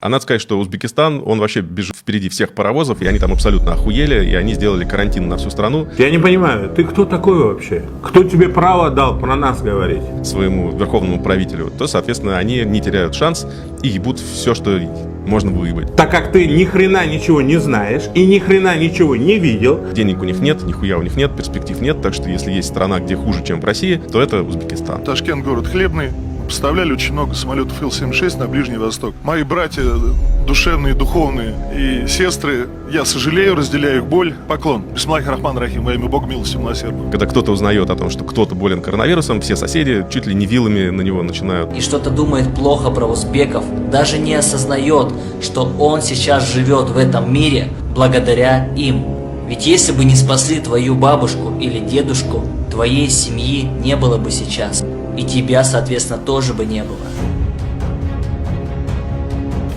А надо сказать, что Узбекистан, он вообще бежит впереди всех паровозов, и они там абсолютно охуели, и они сделали карантин на всю страну. Я не понимаю, ты кто такой вообще? Кто тебе право дал про нас говорить? Своему верховному правителю, то, соответственно, они не теряют шанс и ебут все, что можно выебать. Так как ты ни хрена ничего не знаешь и ни хрена ничего не видел. Денег у них нет, нихуя у них нет, перспектив нет, так что если есть страна, где хуже, чем в России, то это Узбекистан. Ташкент город хлебный. Поставляли очень много самолетов Ил-76 на Ближний Восток. Мои братья душевные, духовные и сестры, я сожалею, разделяю их боль. Поклон. Бисмиллахи рахман рахим, во имя Бога милости милосердного. Когда кто-то узнает о том, что кто-то болен коронавирусом, все соседи чуть ли не вилами на него начинают. И что-то думает плохо про узбеков, даже не осознает, что он сейчас живет в этом мире благодаря им. Ведь если бы не спасли твою бабушку или дедушку, твоей семьи не было бы сейчас. И тебя, соответственно, тоже бы не было.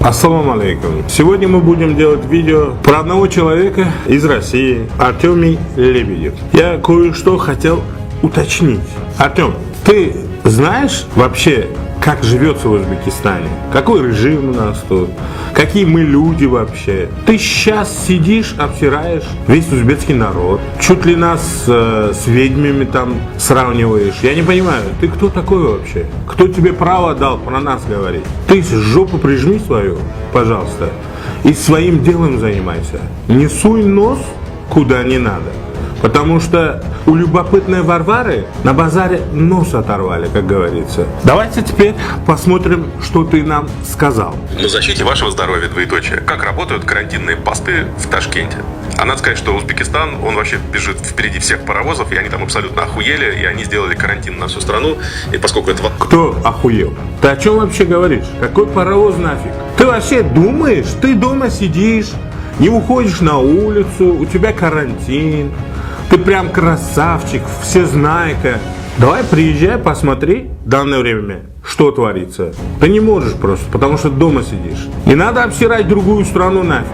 Ассаламу алейкум. Сегодня мы будем делать видео про одного человека из России, Артемий Лебедев. Я кое-что хотел уточнить. Артем, ты знаешь вообще, как живется в Узбекистане? Какой режим у нас тут? Какие мы люди вообще? Ты сейчас сидишь, обсираешь весь узбекский народ. Чуть ли нас с ведьмами там сравниваешь. Я не понимаю, ты кто такой вообще? Кто тебе право дал про нас говорить? Ты жопу прижми свою, пожалуйста, и своим делом занимайся. Не суй нос куда не надо. Потому что у любопытной Варвары на базаре нос оторвали, как говорится. Давайте теперь посмотрим, что ты нам сказал. На защите вашего здоровья, двоеточие. Как работают карантинные посты в Ташкенте? А надо сказать, что Узбекистан, он вообще бежит впереди всех паровозов, и они там абсолютно охуели, и они сделали карантин на всю страну. И поскольку это... Кто охуел? Ты о чем вообще говоришь? Какой паровоз нафиг? Ты вообще думаешь? Ты дома сидишь, не выходишь на улицу, у тебя карантин. Ты прям красавчик, всезнайка. Давай приезжай, посмотри в данное время, что творится. Ты не можешь просто, потому что дома сидишь. Не надо обсирать другую страну нафиг.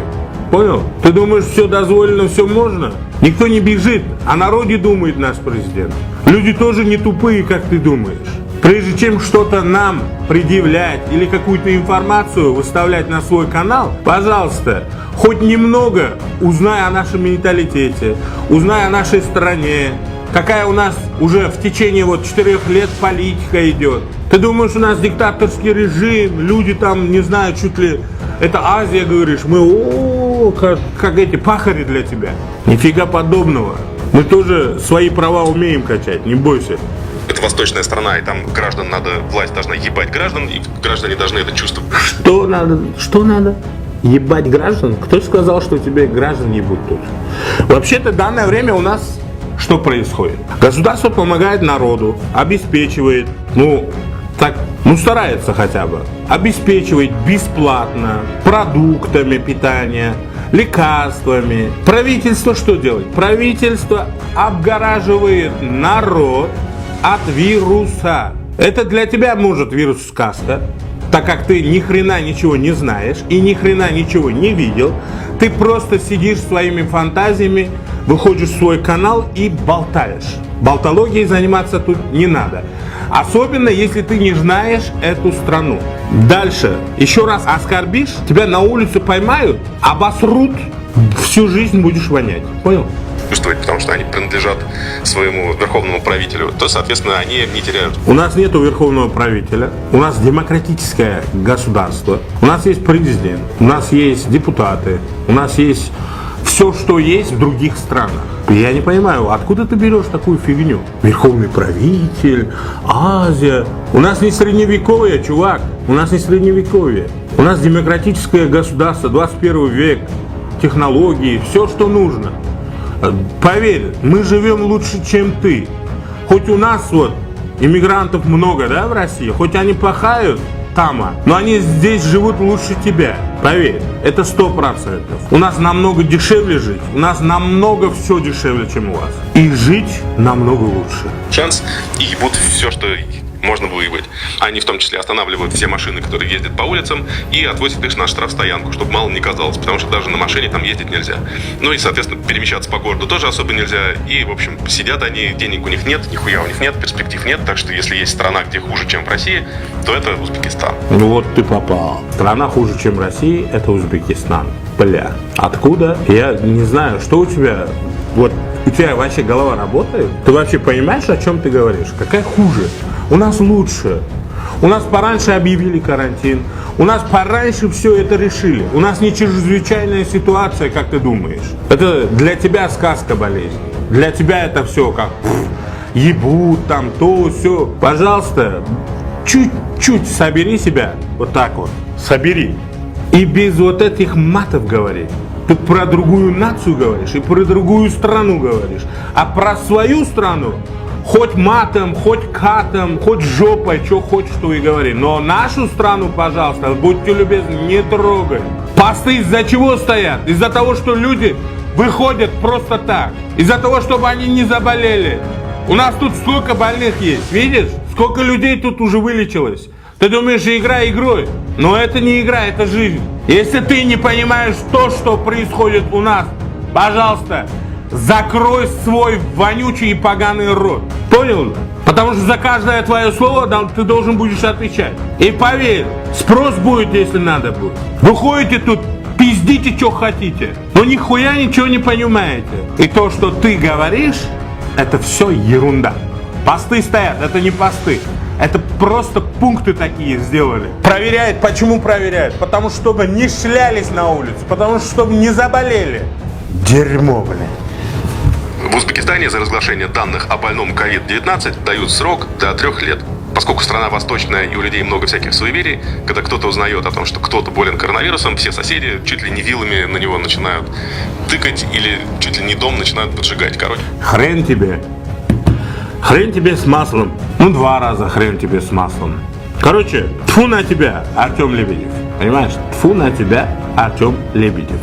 Понял? Ты думаешь, все дозволено, все можно? Никто не бежит, о народе думает наш президент. Люди тоже не тупые, как ты думаешь. Прежде чем что-то нам предъявлять или какую-то информацию выставлять на свой канал, пожалуйста, хоть немного узнай о нашем менталитете, узнай о нашей стране, какая у нас уже в течение 4 лет политика идет. Ты думаешь, у нас диктаторский режим, люди там, не знаю, чуть ли это Азия, говоришь, мы как эти пахари для тебя. Нифига подобного. Мы тоже свои права умеем качать, не бойся. Это восточная страна, и там власть должна ебать граждан, и граждане должны это чувствовать. Что надо? Что надо? Ебать граждан? Кто сказал, что тебе граждан ебут тут? Вообще-то в данное время у нас что происходит? Государство помогает народу, обеспечивает, старается хотя бы, обеспечивает бесплатно продуктами питания, лекарствами. Правительство что делает? Правительство обгораживает народ от вируса. Это для тебя может вирус сказка, так как ты ни хрена ничего не знаешь и ни хрена ничего не видел. Ты просто сидишь своими фантазиями, выходишь в свой канал и болтаешь. Болтологией заниматься тут не надо. Особенно, если ты не знаешь эту страну. Дальше. Еще раз оскорбишь, тебя на улице поймают, обосрут, всю жизнь будешь вонять. Понял? Чувствовать, потому что они принадлежат своему верховному правителю, то, соответственно, они не теряют. У нас нету верховного правителя, у нас демократическое государство, у нас есть президент, у нас есть депутаты, у нас есть все, что есть в других странах. Я не понимаю, откуда ты берешь такую фигню? Верховный правитель, Азия. У нас не средневековье, чувак, у нас не средневековье. У нас демократическое государство, 21 век, технологии, все, что нужно. Поверь, мы живем лучше, чем ты. Хоть у нас иммигрантов много, да, в России, хоть они пахают там, но они здесь живут лучше тебя. Поверь, это 100%. У нас намного дешевле жить, у нас намного все дешевле, чем у вас. И жить намного лучше. Шанс и ебут все, что можно выебать. Они в том числе останавливают все машины, которые ездят по улицам, и отвозят их на штрафстоянку, чтобы мало не казалось, потому что даже на машине там ездить нельзя. Ну и, соответственно, перемещаться по городу тоже особо нельзя. И, в общем, сидят они, денег у них нет, нихуя у них нет, перспектив нет. Так что если есть страна, где хуже, чем в России, то это Узбекистан. Ну вот ты попал. Страна хуже, чем Россия, это Узбекистан. Бля. Откуда? Я не знаю, что у тебя... Вот у тебя вообще голова работает? Ты вообще понимаешь, о чем ты говоришь? Какая хуже? У нас лучше. У нас пораньше объявили карантин. У нас пораньше все это решили. У нас не чрезвычайная ситуация, как ты думаешь. Это для тебя сказка болезни. Для тебя это все как ебут, там, то, все. Пожалуйста, чуть-чуть собери себя. Вот так вот. Собери. И без вот этих матов говори. Ты про другую нацию говоришь и про другую страну говоришь. А про свою страну хоть матом, хоть катом, хоть жопой, что хочешь, то и говори. Но нашу страну, пожалуйста, будьте любезны, не трогай. Посты из-за чего стоят? Из-за того, что люди выходят просто так. Из-за того, чтобы они не заболели. У нас тут сколько больных есть, видишь? Сколько людей тут уже вылечилось. Ты думаешь, игра игрой? Но это не игра, это жизнь. Если ты не понимаешь то, что происходит у нас, пожалуйста, закрой свой вонючий и поганый рот. Понял? Потому что за каждое твое слово ты должен будешь отвечать. И поверь, спрос будет, если надо будет. Вы ходите тут, пиздите, что хотите, но нихуя ничего не понимаете. И то, что ты говоришь, это все ерунда. Посты стоят, это не посты. Это просто пункты такие сделали. Проверяет. Почему проверяет? Потому что чтобы не шлялись на улице. Потому что чтобы не заболели. Дерьмо, блин. В Узбекистане за разглашение данных о больном COVID-19 дают срок до 3 лет. Поскольку страна восточная и у людей много всяких суеверий, когда кто-то узнает о том, что кто-то болен коронавирусом, все соседи чуть ли не вилами на него начинают тыкать или чуть ли не дом начинают поджигать. Короче. Хрен тебе. Хрен тебе с маслом. Ну, 2 раза хрен тебе с маслом. Короче, тьфу на тебя, Артем Лебедев. Понимаешь? Тьфу на тебя, Артем Лебедев.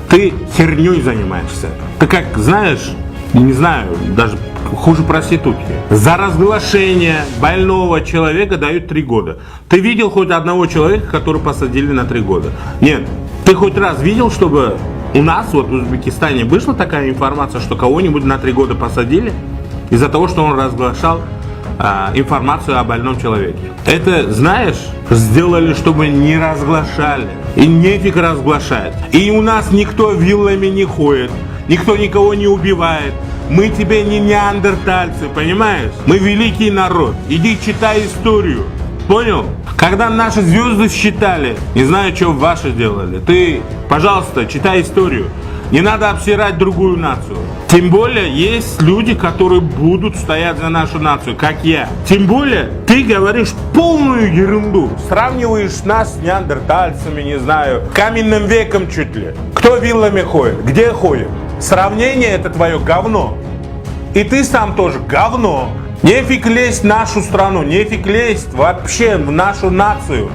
Ты херней занимаешься. Ты как, знаешь, не знаю, даже хуже проститутки. За разглашение больного человека дают 3 года. Ты видел хоть одного человека, которого посадили на 3 года? Нет. Ты хоть раз видел, чтобы у нас, вот в Узбекистане, вышла такая информация, что кого-нибудь на 3 года посадили? Из-за того, что он разглашал информацию о больном человеке. Это, знаешь, сделали, чтобы не разглашали. И нефиг разглашать. И у нас никто виллами не ходит. Никто никого не убивает. Мы тебе не неандертальцы, понимаешь? Мы великий народ. Иди читай историю. Понял? Когда наши звезды считали, не знаю, что ваши делали. Ты, пожалуйста, читай историю. Не надо обсирать другую нацию. Тем более, есть люди, которые будут стоять за нашу нацию, как я. Тем более, ты говоришь полную ерунду. Сравниваешь нас с неандертальцами, не знаю, каменным веком чуть ли. Кто виллами ходит? Где ходит? Сравнение это твое говно. И ты сам тоже говно. Нефиг лезть в нашу страну, нефиг лезть вообще в нашу нацию.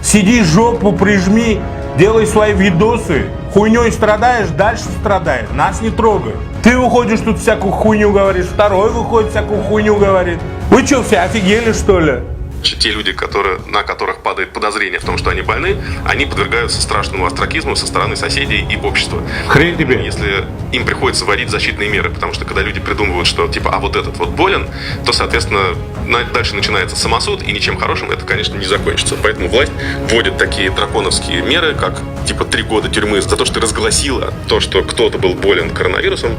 Сиди, жопу прижми, делай свои видосы. Хуйней страдаешь, дальше страдай. Нас не трогай. Ты выходишь тут всякую хуйню говоришь, второй выходит всякую хуйню говорит. Вы что, все офигели, что ли? Те люди, на которых падает подозрение в том, что они больны, они подвергаются страшному остракизму со стороны соседей и общества. Хрен тебе. Если им приходится вводить защитные меры, потому что когда люди придумывают, что типа, а вот этот вот болен, то, соответственно, дальше начинается самосуд, и ничем хорошим это, конечно, не закончится. Поэтому власть вводит такие драконовские меры, как типа 3 года тюрьмы за то, что ты разгласила то, что кто-то был болен коронавирусом.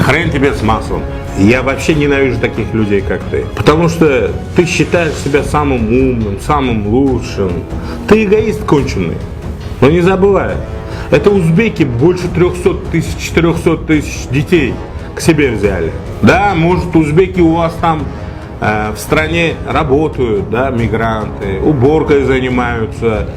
Хрен тебе с маслом. Я вообще ненавижу таких людей, как ты. Потому что ты считаешь себя самым умным, самым лучшим. Ты эгоист конченый. Но не забывай, это узбеки больше 300 тысяч, 400 тысяч детей к себе взяли. Да, может, узбеки у вас там в стране работают, да, мигранты, уборкой занимаются,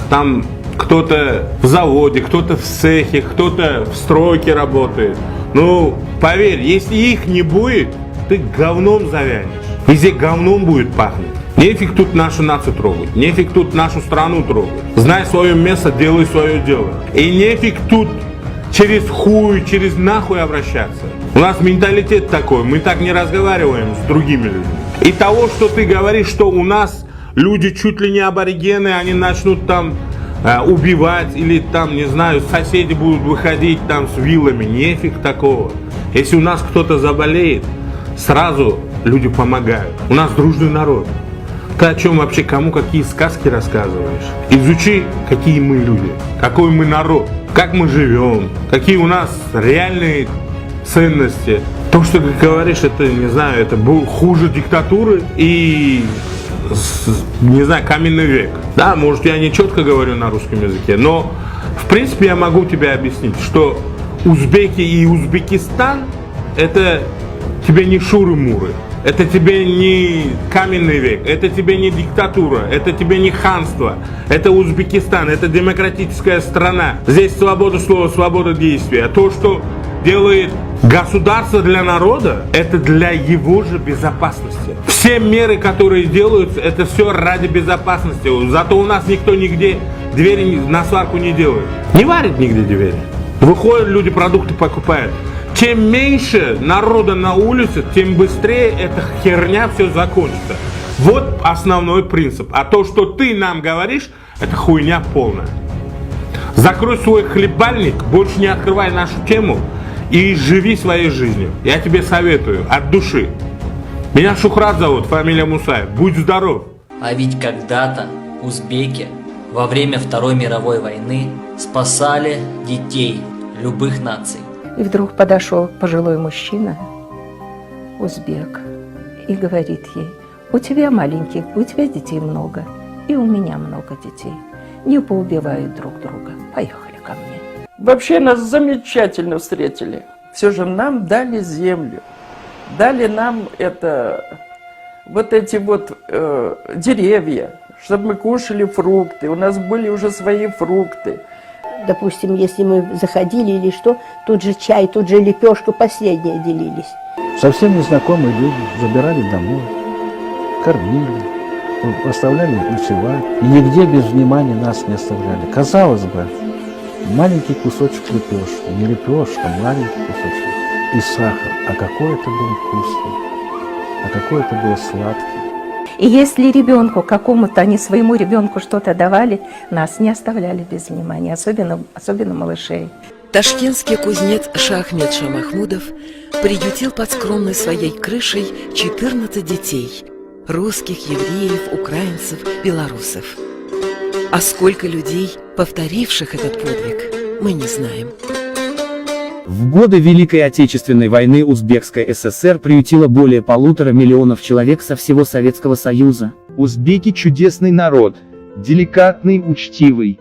там кто-то в заводе, кто-то в цехе, кто-то в стройке работает. Ну, поверь, если их не будет, ты говном завянешь. Везде говном будет пахнуть. Нефиг тут нашу нацию трогать, нефиг тут нашу страну трогать. Знай свое место, делай свое дело. И нефиг тут через хуй, через нахуй обращаться. У нас менталитет такой, мы так не разговариваем с другими людьми. И того, что ты говоришь, что у нас люди чуть ли не аборигены, они начнут там убивать, или там, не знаю, соседи будут выходить там с вилами, нефиг такого. Если у нас кто-то заболеет, сразу люди помогают. У нас дружный народ. Ты о чем вообще, кому какие сказки рассказываешь? Изучи, какие мы люди, какой мы народ, как мы живем, какие у нас реальные ценности. То, что ты говоришь, это, не знаю, это хуже диктатуры и, не знаю, каменный век. Да, может, я не четко говорю на русском языке, но, в принципе, я могу тебе объяснить, что узбеки и Узбекистан – это тебе не шуры-муры. Это тебе не каменный век, это тебе не диктатура, это тебе не ханство. Это Узбекистан, это демократическая страна. Здесь свобода слова, свобода действия. А то, что делает государство для народа, это для его же безопасности. Все меры, которые делаются, это все ради безопасности. Зато у нас никто нигде двери на сварку не делает. Не варит нигде двери. Выходят люди, продукты покупают. Чем меньше народа на улице, тем быстрее эта херня все закончится. Вот основной принцип. А то, что ты нам говоришь, это хуйня полная. Закрой свой хлебальник, больше не открывай нашу тему и живи своей жизнью. Я тебе советую от души. Меня Шухрат зовут, фамилия Мусаев. Будь здоров. А ведь когда-то узбеки во время Второй мировой войны спасали детей любых наций. И вдруг подошел пожилой мужчина, узбек, и говорит ей: у тебя маленьких, у тебя детей много, и у меня много детей. Не поубивают друг друга. Поехали ко мне. Вообще нас замечательно встретили. Все же нам дали землю, дали нам вот эти вот деревья, чтобы мы кушали фрукты. У нас были уже свои фрукты. Допустим, если мы заходили или что, тут же чай, тут же лепешка, последние делились. Совсем незнакомые люди забирали домой, кормили, оставляли ночевать. И нигде без внимания нас не оставляли. Казалось бы, маленький кусочек лепешки, не лепешка, маленький кусочек. И сахар. А какой это был вкусный, а какой это был сладкий. И если ребенку, какому-то, они своему ребенку что-то давали, нас не оставляли без внимания, особенно малышей. Ташкентский кузнец Шахмет Шамахмудов приютил под скромной своей крышей 14 детей – русских, евреев, украинцев, белорусов. А сколько людей, повторивших этот подвиг, мы не знаем. В годы Великой Отечественной войны Узбекская ССР приютила более 1,5 миллиона человек со всего Советского Союза. Узбеки – чудесный народ, деликатный, учтивый.